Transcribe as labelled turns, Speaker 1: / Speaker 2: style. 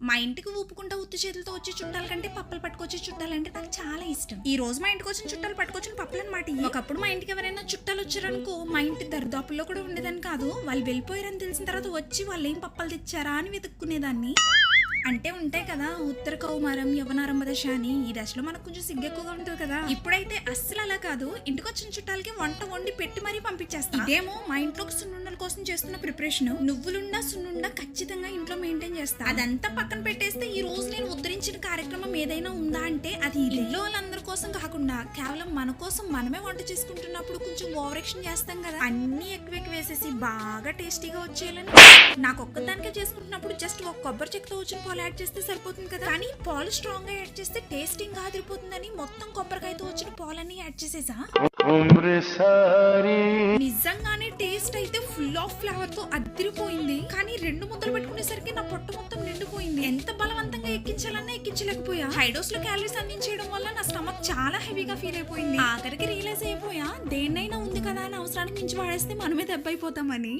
Speaker 1: మా ఇంటికి ఊపుకుంటా ఉత్తి చేతులతో వచ్చే చుట్టాల కంటే పప్పులు పట్టుకొచ్చే చుట్టాలంటే నాకు చాలా ఇష్టం. ఈ రోజు మా ఇంటికి వచ్చిన చుట్టాలు పట్టుకొచ్చిన పప్పులు అనమాట. ఒకప్పుడు మా ఇంటికి ఎవరైనా చుట్టాలు వచ్చారనుకో మా ఇంటి దరిదాపుల్లో కూడా ఉండేదని కాదు. వాళ్ళు వెళ్ళిపోయారని తెలిసిన తర్వాత వచ్చి వాళ్ళు ఏం పప్పలు తెచ్చారా అని వెతుక్కునేదాన్ని. అంటే ఉంటాయి కదా ఉత్తర కౌమారం యవనారంభ దశ అని. ఈ దశలో మనకు కొంచెం సిగ్గు ఎక్కువగా ఉంటుంది కదా. ఇప్పుడైతే అస్సలు అలా కాదు. ఇంటికి వచ్చిన చుట్టాలకి వంట వండి పెట్టి మరీ పంపించేస్తా. ఇదేమో మా ఇంట్లోకి సున్నుండల కోసం చేస్తున్న ప్రిపరేషన్. నువ్వులుండా సున్నుండా ఖచ్చితంగా ఇంట్లో మెయింటైన్ చేస్తా. అదంతా పక్కన పెట్టేస్తే ఈ రోజు నేను ఉద్ధరించిన కార్యక్రమం ఏదైనా ఉందా అంటే అది ఇంట్లో వాళ్ళందరి కోసం కాకుండా కేవలం మన కోసం మనమే వంట చేసుకుంటున్నప్పుడు కొంచెం ఓవరాక్షన్ చేస్తాం కదా. అన్ని ఎక్కువ వేసేసి బాగా టేస్టీగా వచ్చేయాలని నాకు ఒక్కదానికే చేసుకుంటున్నప్పుడు జస్ట్ ఒక కొబ్బరి చెక్కతో వచ్చిన పాలు యాడ్ చేస్తే సరిపోతుంది కదా. కానీ పాలు స్ట్రాంగ్ గా యాడ్ చేస్తే టేస్టింగ్ గా అదిరిపోతుందని మొత్తం కొబ్బరికాయతో వచ్చిన పాలన్నీ యాడ్ చేసేసా. నిజంగానే టేస్ట్ అయితే ఫుల్ ఆఫ్ ఫ్లేవర్ తో అదిరిపోయింది. కానీ 2 ముద్దలు పెట్టుకునేసరికి నా పొట్ట మొత్తం నిండిపోయింది. ఎంత బలవంతంగా ఎక్కించాలన్నా ఎక్కించలేకపోయా. హైడోస్ లో క్యాలరీస్ అందించడం వల్ల నా స్టమక్ చాలా హెవీగా ఫీల్ అయిపోయింది. ఆఖరికి రియలైజ్ అయిపోయా దేన్నైనా ఉంది కదా అని అవసరానికి మించి వాడేస్తే మనమే దెబ్బ అయిపోతామని.